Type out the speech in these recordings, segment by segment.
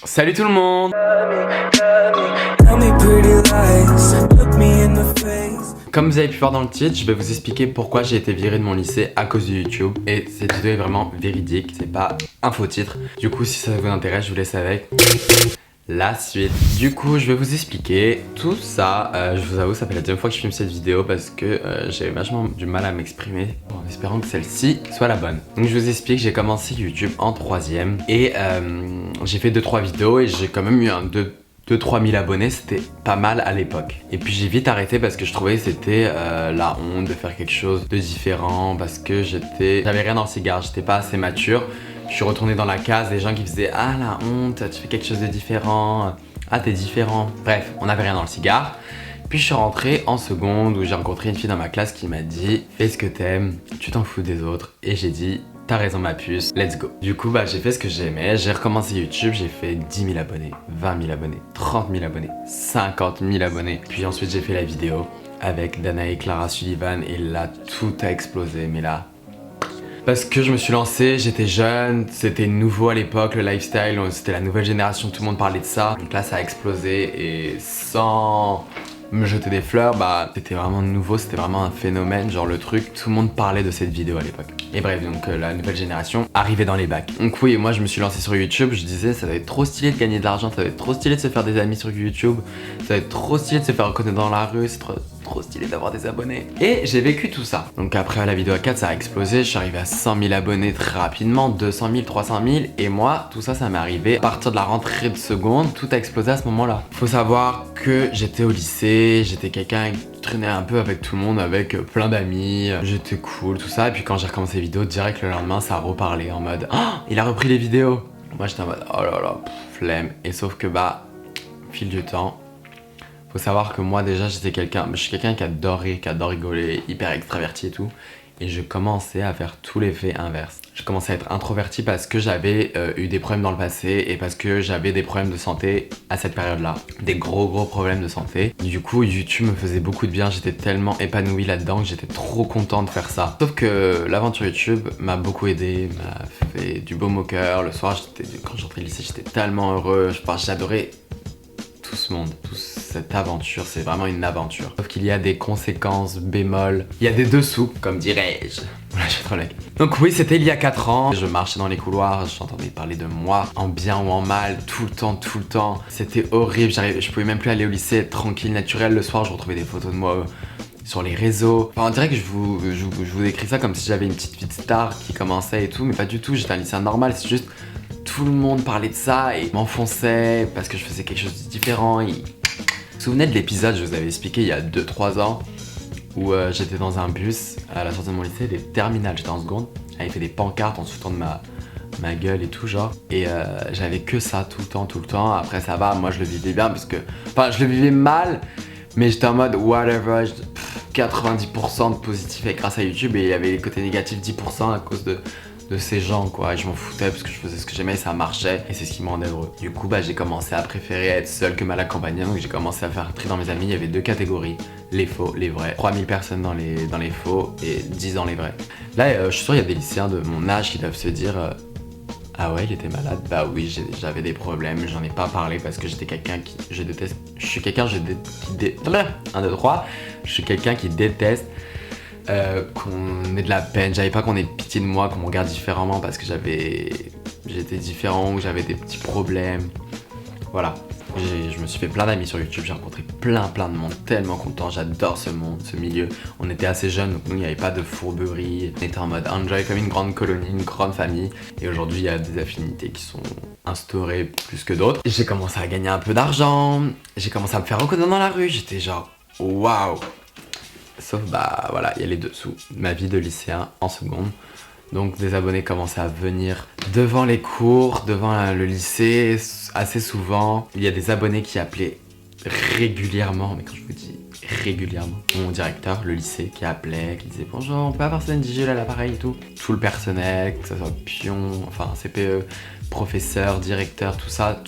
Salut tout le monde! Comme vous avez pu voir dans le titre, je vais vous expliquer pourquoi j'ai été viré de mon lycée à cause de YouTube. Et cette vidéo est vraiment véridique, c'est pas un faux titre. Du coup, si ça vous intéresse, je vous laisse avec la suite. Du coup, je vais vous expliquer tout ça. Je vous avoue, ça fait la deuxième fois que je filme cette vidéo parce que j'ai vachement du mal à m'exprimer en espérant que celle-ci soit la bonne. Donc je vous explique, j'ai commencé YouTube en 3ème et j'ai fait 2-3 vidéos et j'ai quand même eu un 2-3 000 abonnés, c'était pas mal à l'époque. Et puis j'ai vite arrêté parce que je trouvais que c'était la honte de faire quelque chose de différent parce que j'avais rien dans le cigare, j'étais pas assez mature. Je suis retourné dans la case des gens qui faisaient « Ah la honte, tu fais quelque chose de différent, ah t'es différent ». Bref, on n'avait rien dans le cigare. Puis je suis rentré en seconde où j'ai rencontré une fille dans ma classe qui m'a dit « Fais ce que t'aimes, tu t'en fous des autres ». Et j'ai dit « T'as raison ma puce, let's go ». Du coup j'ai fait ce que j'aimais, j'ai recommencé YouTube, j'ai fait 10 000 abonnés, 20 000 abonnés, 30 000 abonnés, 50 000 abonnés. Puis ensuite j'ai fait la vidéo avec Danae et Clara Sullivan et là tout a explosé, mais là... Parce que je me suis lancé, j'étais jeune, c'était nouveau à l'époque, le lifestyle, c'était la nouvelle génération, tout le monde parlait de ça. Donc là ça a explosé et sans me jeter des fleurs, c'était vraiment nouveau, c'était vraiment un phénomène, genre le truc, tout le monde parlait de cette vidéo à l'époque. Et bref, donc la nouvelle génération arrivait dans les bacs. Donc oui, moi je me suis lancé sur YouTube, je disais ça va être trop stylé de gagner de l'argent, ça va être trop stylé de se faire des amis sur YouTube, ça va être trop stylé de se faire reconnaître dans la rue, c'est trop stylé d'avoir des abonnés. Et j'ai vécu tout ça. Donc après la vidéo à 4, ça a explosé, je suis arrivé à 100 000 abonnés très rapidement, 200 000, 300 000, et moi, tout ça, ça m'est arrivé à partir de la rentrée de seconde, tout a explosé à ce moment-là. Faut savoir que j'étais au lycée, j'étais quelqu'un qui traînait un peu avec tout le monde, avec plein d'amis, j'étais cool, tout ça, et puis quand j'ai recommencé les vidéos, direct le lendemain, ça a reparlé en mode « Oh, il a repris les vidéos !» Moi j'étais en mode « Oh là là, flemme !» Et sauf que au fil du temps, faut savoir que moi déjà je suis quelqu'un qui adore rire, qui adore rigoler, hyper extraverti et tout. Et je commençais à faire tout l'effet inverse. Je commençais à être introverti parce que j'avais eu des problèmes dans le passé et parce que j'avais des problèmes de santé à cette période-là. Des gros problèmes de santé. Du coup YouTube me faisait beaucoup de bien, j'étais tellement épanoui là-dedans que j'étais trop content de faire ça. Sauf que l'aventure YouTube m'a beaucoup aidé, m'a fait du baume au cœur. Le soir, quand j'entrais au lycée, j'étais tellement heureux. J'adorais tout ce monde, toute cette aventure, c'est vraiment une aventure. Sauf qu'il y a des conséquences bémol, il y a des dessous, comme dirais-je. Voilà, je suis trop laid. Donc oui, c'était il y a 4 ans, je marchais dans les couloirs, j'entendais parler de moi, en bien ou en mal, tout le temps. C'était horrible, je pouvais même plus aller au lycée, être tranquille, naturel. Le soir, je retrouvais des photos de moi sur les réseaux. Enfin, on dirait que je vous décris ça comme si j'avais une petite vie de star qui commençait et tout, mais pas du tout, j'étais un lycéen normal, c'est juste... Tout le monde parlait de ça et m'enfonçait parce que je faisais quelque chose de différent. Vous vous souvenez de l'épisode, je vous avais expliqué il y a 2-3 ans où j'étais dans un bus à la sortie de mon lycée, des terminales, j'étais en seconde, j'avais fait des pancartes en se foutant de ma gueule et tout genre. Et j'avais que ça tout le temps. Après ça va, moi je le vivais bien parce que... Enfin je le vivais mal, mais j'étais en mode whatever, 90% de positif et grâce à YouTube et il y avait les côtés négatifs 10% à cause de ces gens quoi, et je m'en foutais parce que je faisais ce que j'aimais et ça marchait et c'est ce qui me rendait heureux. Du coup j'ai commencé à préférer être seul que mal accompagné, donc j'ai commencé à faire un tri dans mes amis. Il y avait 2 catégories, les faux, les vrais. 3000 personnes dans les faux et 10 dans les vrais. Là je suis sûr il y a des lycéens de mon âge qui doivent se dire ah ouais il était malade, bah oui j'avais des problèmes, j'en ai pas parlé parce que j'étais quelqu'un qui, je suis quelqu'un qui déteste qu'on ait de la peine, j'avais pas qu'on ait pitié de moi, qu'on me regarde différemment parce que j'étais différent ou j'avais des petits problèmes. Voilà, je me suis fait plein d'amis sur YouTube, j'ai rencontré plein de monde, tellement content, j'adore ce monde, ce milieu. On était assez jeunes, donc nous il n'y avait pas de fourberie, on était en mode enjoy comme une grande colonie, une grande famille. Et aujourd'hui il y a des affinités qui sont instaurées plus que d'autres. J'ai commencé à gagner un peu d'argent, j'ai commencé à me faire reconnaître dans la rue, j'étais genre waouh. Sauf voilà, il y a les dessous. Ma vie de lycéen en seconde. Donc des abonnés commençaient à venir devant les cours, devant le lycée, assez souvent. Il y a des abonnés qui appelaient régulièrement, mais quand je vous dis régulièrement, mon directeur, le lycée, qui appelait, qui disait bonjour, on peut avoir Céline Digel à l'appareil et tout. Tout le personnel, que ce soit pion, enfin CPE, professeur, directeur, tout ça,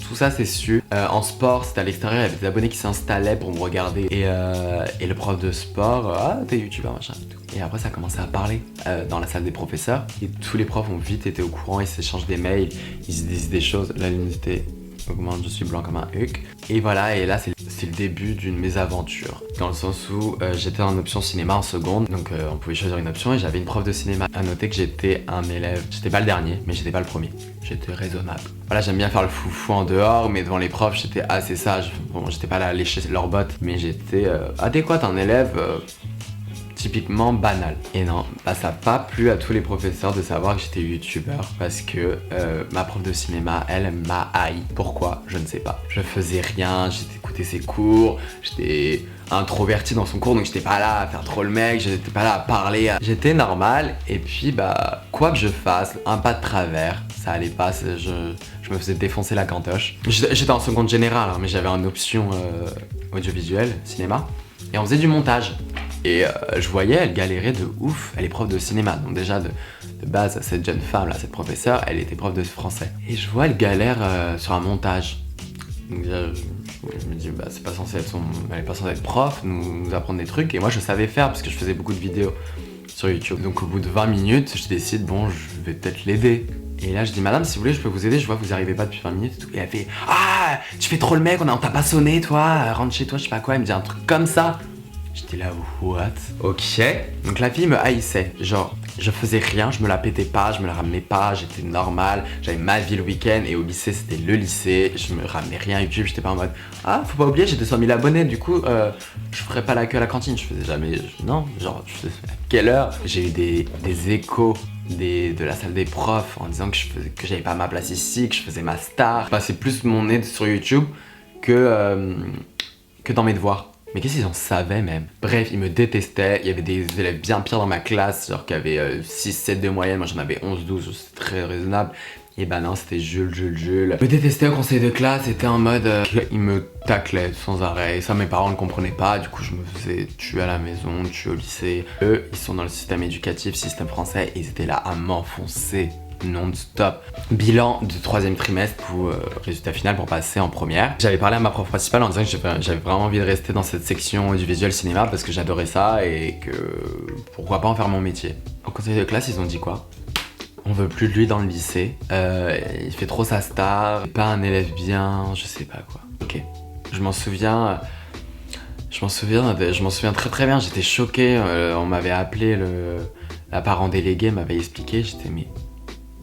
tout ça c'est su. En sport, c'était à l'extérieur, il y avait des abonnés qui s'installaient pour me regarder. Et le prof de sport, ah t'es youtubeur machin et tout. Et après ça a commencé à parler dans la salle des professeurs. Et tous les profs ont vite été au courant, ils s'échangent des mails, ils se disent des choses. La luminosité augmente, je suis blanc comme un huc. Et voilà, et là c'est le début d'une mésaventure. Dans le sens où j'étais en option cinéma en seconde, donc on pouvait choisir une option et j'avais une prof de cinéma. À noter que j'étais un élève, j'étais pas le dernier, mais j'étais pas le premier. J'étais raisonnable. Voilà, j'aime bien faire le foufou en dehors, mais devant les profs j'étais assez sage. Bon, j'étais pas là à lécher leurs bottes, mais j'étais adéquat, un élève typiquement banal. Et non, bah ça n'a pas plu à tous les professeurs de savoir que j'étais youtubeur parce que ma prof de cinéma, elle m'a haï. Pourquoi? Je ne sais pas. Je faisais rien, j'écoutais ses cours, j'étais introverti dans son cours, donc j'étais pas là à faire trop le mec, j'étais pas là à parler. J'étais normal, et puis bah, quoi que je fasse, un pas de travers, ça allait pas, je me faisais défoncer la cantoche. J'étais en seconde générale, hein, mais j'avais une option audiovisuelle, cinéma, et on faisait du montage. Et je voyais, elle galérait de ouf, elle est prof de cinéma, donc déjà de base, cette jeune femme là, cette professeure, elle était prof de français. Et je vois, elle galère sur un montage. Donc déjà, je me dis, bah c'est pas censé être elle est pas censée être prof, nous apprendre des trucs, et moi je savais faire parce que je faisais beaucoup de vidéos sur YouTube. Donc au bout de 20 minutes, je décide, bon, je vais peut-être l'aider. Et là je dis, madame, si vous voulez, je peux vous aider, je vois que vous arrivez pas depuis 20 minutes et tout. Et elle fait, ah, tu fais trop le mec, on t'a pas sonné toi, rentre chez toi, je sais pas quoi, elle me dit un truc comme ça. J'étais là, what? Ok. Donc la fille me haïssait. Genre, je faisais rien, je me la pétais pas, je me la ramenais pas, j'étais normal. J'avais ma vie le week-end et au lycée, c'était le lycée. Je me ramenais rien à YouTube, j'étais pas en mode, ah, faut pas oublier, j'ai 200 000 abonnés, du coup, je ferais pas la queue à la cantine. Je faisais jamais, non, genre, je faisais à quelle heure? J'ai eu des échos de la salle des profs en disant que j'avais pas ma place ici, que je faisais ma star. Je passais plus mon nez sur YouTube que dans mes devoirs. Mais qu'est-ce qu'ils en savaient même? Bref, ils me détestaient, il y avait des élèves bien pires dans ma classe, genre qui avaient 6-7 de moyenne, moi j'en avais 11-12, c'était très raisonnable. Et bah non, c'était Jules. Ils me détestaient au conseil de classe, c'était en mode... ils me taclaient sans arrêt, et ça mes parents ne comprenaient pas, du coup je me faisais tuer à la maison, tuer au lycée. Eux, ils sont dans le système éducatif, système français, et ils étaient là à m'enfoncer non-stop. Bilan de 3e trimestre pour résultat final pour passer en première. J'avais parlé à ma prof principale en disant que j'avais vraiment envie de rester dans cette section audiovisuel cinéma parce que j'adorais ça et que pourquoi pas en faire mon métier. Au conseil de classe, ils ont dit quoi? On veut plus de lui dans le lycée, il fait trop sa star, pas un élève bien, je sais pas quoi. Ok, je m'en souviens très très bien, j'étais choqué, on m'avait appelé, la parent déléguée m'avait expliqué, j'étais mais...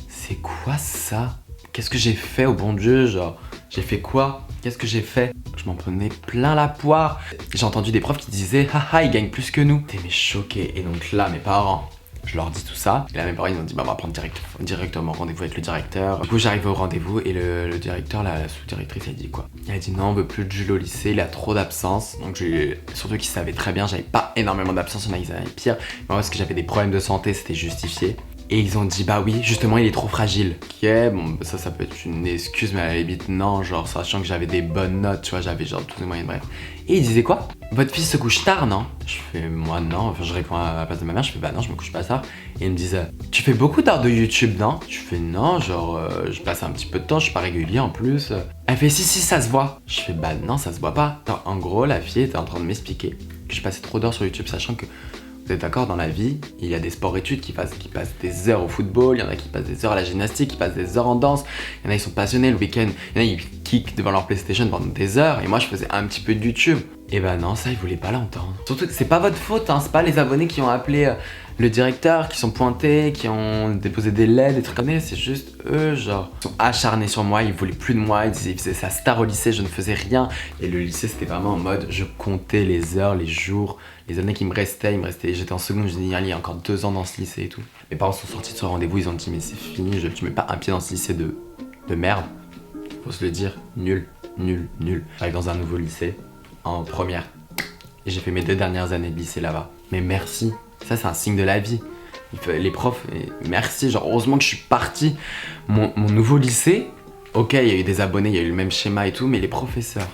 c'est quoi ça? Qu'est-ce que j'ai fait au bon Dieu? Genre, j'ai fait quoi? Qu'est-ce que j'ai fait? Je m'en prenais plein la poire. J'ai entendu des profs qui disaient haha, ils gagnent plus que nous. J'étais mais choqué. Et donc là, mes parents, je leur dis tout ça. Et là, mes parents, ils ont dit bah, on va prendre directement rendez-vous avec le directeur. Du coup, j'arrive au rendez-vous et le directeur, la sous-directrice, elle dit quoi? Elle a dit non, on veut plus de Jules au lycée, il a trop d'absence. Donc, surtout qu'ils savaient très bien, j'avais pas énormément d'absence, il y en a qui avaient pire. Mais moi, parce que j'avais des problèmes de santé, c'était justifié. Et ils ont dit bah oui, justement il est trop fragile. Ok, bon ça peut être une excuse, mais à la limite non, genre sachant que j'avais des bonnes notes, tu vois, j'avais genre toutes les moyennes, bref. Et ils disaient quoi? Votre fils se couche tard, non? Je fais moi non, enfin je réponds à la place de ma mère, je fais bah non, je me couche pas tard. Et ils me disent tu fais beaucoup d'heures de YouTube, non? Je fais non, genre je passe un petit peu de temps, je suis pas régulier en plus. Elle fait si ça se voit. Je fais bah non, ça se voit pas. Attends, en gros la fille était en train de m'expliquer que je passais trop d'heures sur YouTube, sachant que vous êtes d'accord, dans la vie, il y a des sports-études qui passent des heures au football, il y en a qui passent des heures à la gymnastique, qui passent des heures en danse, il y en a qui sont passionnés le week-end, il y en a qui kickent devant leur PlayStation pendant des heures, et moi je faisais un petit peu de YouTube. Et bah non, ça ils voulaient pas l'entendre. Surtout que c'est pas votre faute, hein, c'est pas les abonnés qui ont appelé le directeur, qui sont pointés, qui ont déposé des lettres, des trucs comme ça, c'est juste eux, genre, ils sont acharnés sur moi, ils voulaient plus de moi, ils disaient, ils faisaient sa star au lycée, je ne faisais rien. Et le lycée c'était vraiment en mode, je comptais les heures, les jours, les années qui me restaient, j'étais en seconde, je disais, il y a encore 2 ans dans ce lycée et tout. Mes parents sont sortis de ce rendez-vous, ils ont dit, mais c'est fini, tu mets pas un pied dans ce lycée de merde. Faut se le dire, nul. J'arrive dans un nouveau lycée, en première. Et j'ai fait mes 2 dernières années de lycée là-bas. Mais merci, ça c'est un signe de la vie. Les profs, merci, genre heureusement que je suis parti. Mon nouveau lycée, ok, il y a eu des abonnés, il y a eu le même schéma et tout, mais les professeurs,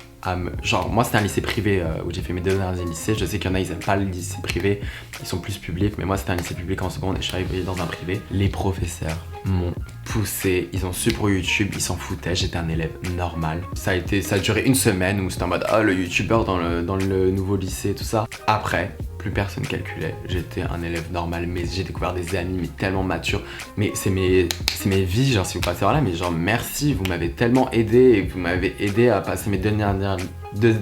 Genre, moi, c'était un lycée privé où j'ai fait mes 2 dernières années de lycée. Je sais qu'il y en a, ils aiment pas le lycée privé, ils sont plus publics. Mais moi, c'était un lycée public en seconde et je suis arrivé dans un privé. Les professeurs m'ont poussé, ils ont su pour YouTube, ils s'en foutaient. J'étais un élève normal. Ça a duré une semaine où c'était en mode, oh, le youtubeur dans le nouveau lycée, tout ça. Après, plus personne calculait. J'étais un élève normal, mais j'ai découvert des amis, mais tellement matures. Mais c'est mes vies, genre, si vous passez par là, mais genre, merci, vous m'avez tellement aidé et vous m'avez aidé à passer mes 2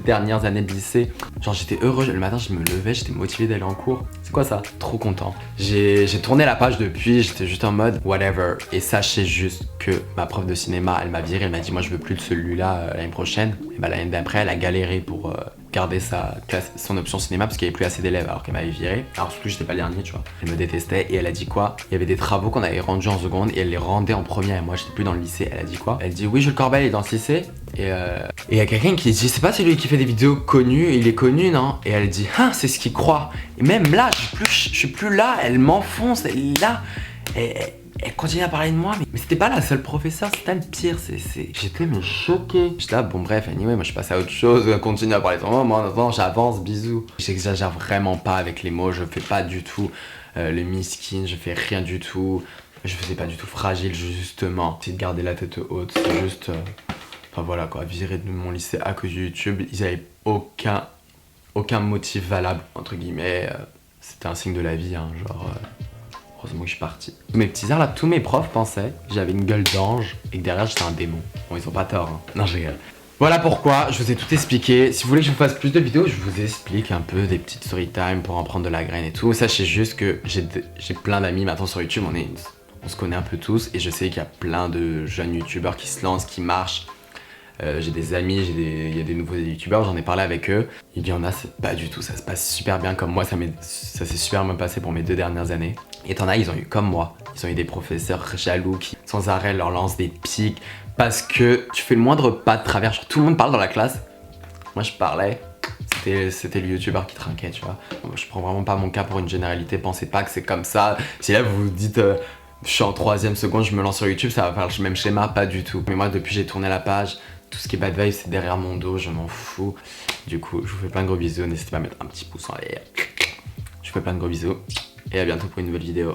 dernières années de lycée. Genre, j'étais heureux, le matin, je me levais, j'étais motivé d'aller en cours. C'est quoi ça? Trop content. J'ai tourné la page depuis, j'étais juste en mode whatever. Et sachez juste que ma prof de cinéma, elle m'a viré, elle m'a dit, moi, je veux plus de celui-là l'année prochaine. Et bah, l'année d'après, elle a galéré pour garder son option cinéma parce qu'il n'y avait plus assez d'élèves alors qu'elle m'avait viré. Alors surtout j'étais pas le dernier, tu vois. Elle me détestait et elle a dit quoi? Il y avait des travaux qu'on avait rendus en seconde et elle les rendait en première et moi j'étais plus dans le lycée. Elle a dit quoi? Elle dit oui, Jules Corbel est dans ce lycée et il y a quelqu'un qui dit c'est pas celui qui fait des vidéos connues, il est connu non? Et elle dit ah c'est ce qu'il croit. Et même là je suis plus là, elle m'enfonce, elle est là. Elle continue à parler de moi, mais c'était pas la seule professeure, c'était le pire, j'étais mais choqué. J'étais là, bon bref, anyway, moi je suis passé à autre chose, elle continue à parler de moi, maintenant j'avance, bisous. J'exagère vraiment pas avec les mots, je fais pas du tout le miskin, je fais rien du tout, je faisais pas du tout fragile justement. C'est de garder la tête haute, c'est juste, enfin voilà quoi, virer de mon lycée à cause de YouTube, ils avaient aucun motif valable, entre guillemets, c'était un signe de la vie, hein, genre... Heureusement que je suis parti. Mes petits arts là, tous mes profs pensaient que j'avais une gueule d'ange et que derrière j'étais un démon. Bon, ils ont pas tort, hein. Non, je rigole. Voilà pourquoi, je vous ai tout expliqué. Si vous voulez que je vous fasse plus de vidéos, je vous explique un peu des petites story time pour en prendre de la graine et tout. Sachez juste que j'ai plein d'amis maintenant sur YouTube, on se connaît un peu tous et je sais qu'il y a plein de jeunes youtubeurs qui se lancent, qui marchent. J'ai des amis, il y a des nouveaux youtubeurs, j'en ai parlé avec eux. Il y en a, c'est pas du tout, ça se passe super bien comme moi, ça s'est super bien passé pour mes 2 dernières années. Et t'en as, ils ont eu comme moi, ils ont eu des professeurs jaloux qui sans arrêt leur lancent des pics parce que tu fais le moindre pas de travers, genre tout le monde parle dans la classe. Moi je parlais, c'était le youtubeur qui trinquait, tu vois. Je prends vraiment pas mon cas pour une généralité, pensez pas que c'est comme ça. Si là vous vous dites... je suis en 3ème seconde, je me lance sur YouTube, ça va faire le même schéma, pas du tout. Mais moi, depuis j'ai tourné la page, tout ce qui est bad vibe, c'est derrière mon dos, je m'en fous. Du coup, je vous fais plein de gros bisous, n'hésitez pas à mettre un petit pouce en l'air. Je vous fais plein de gros bisous, et à bientôt pour une nouvelle vidéo.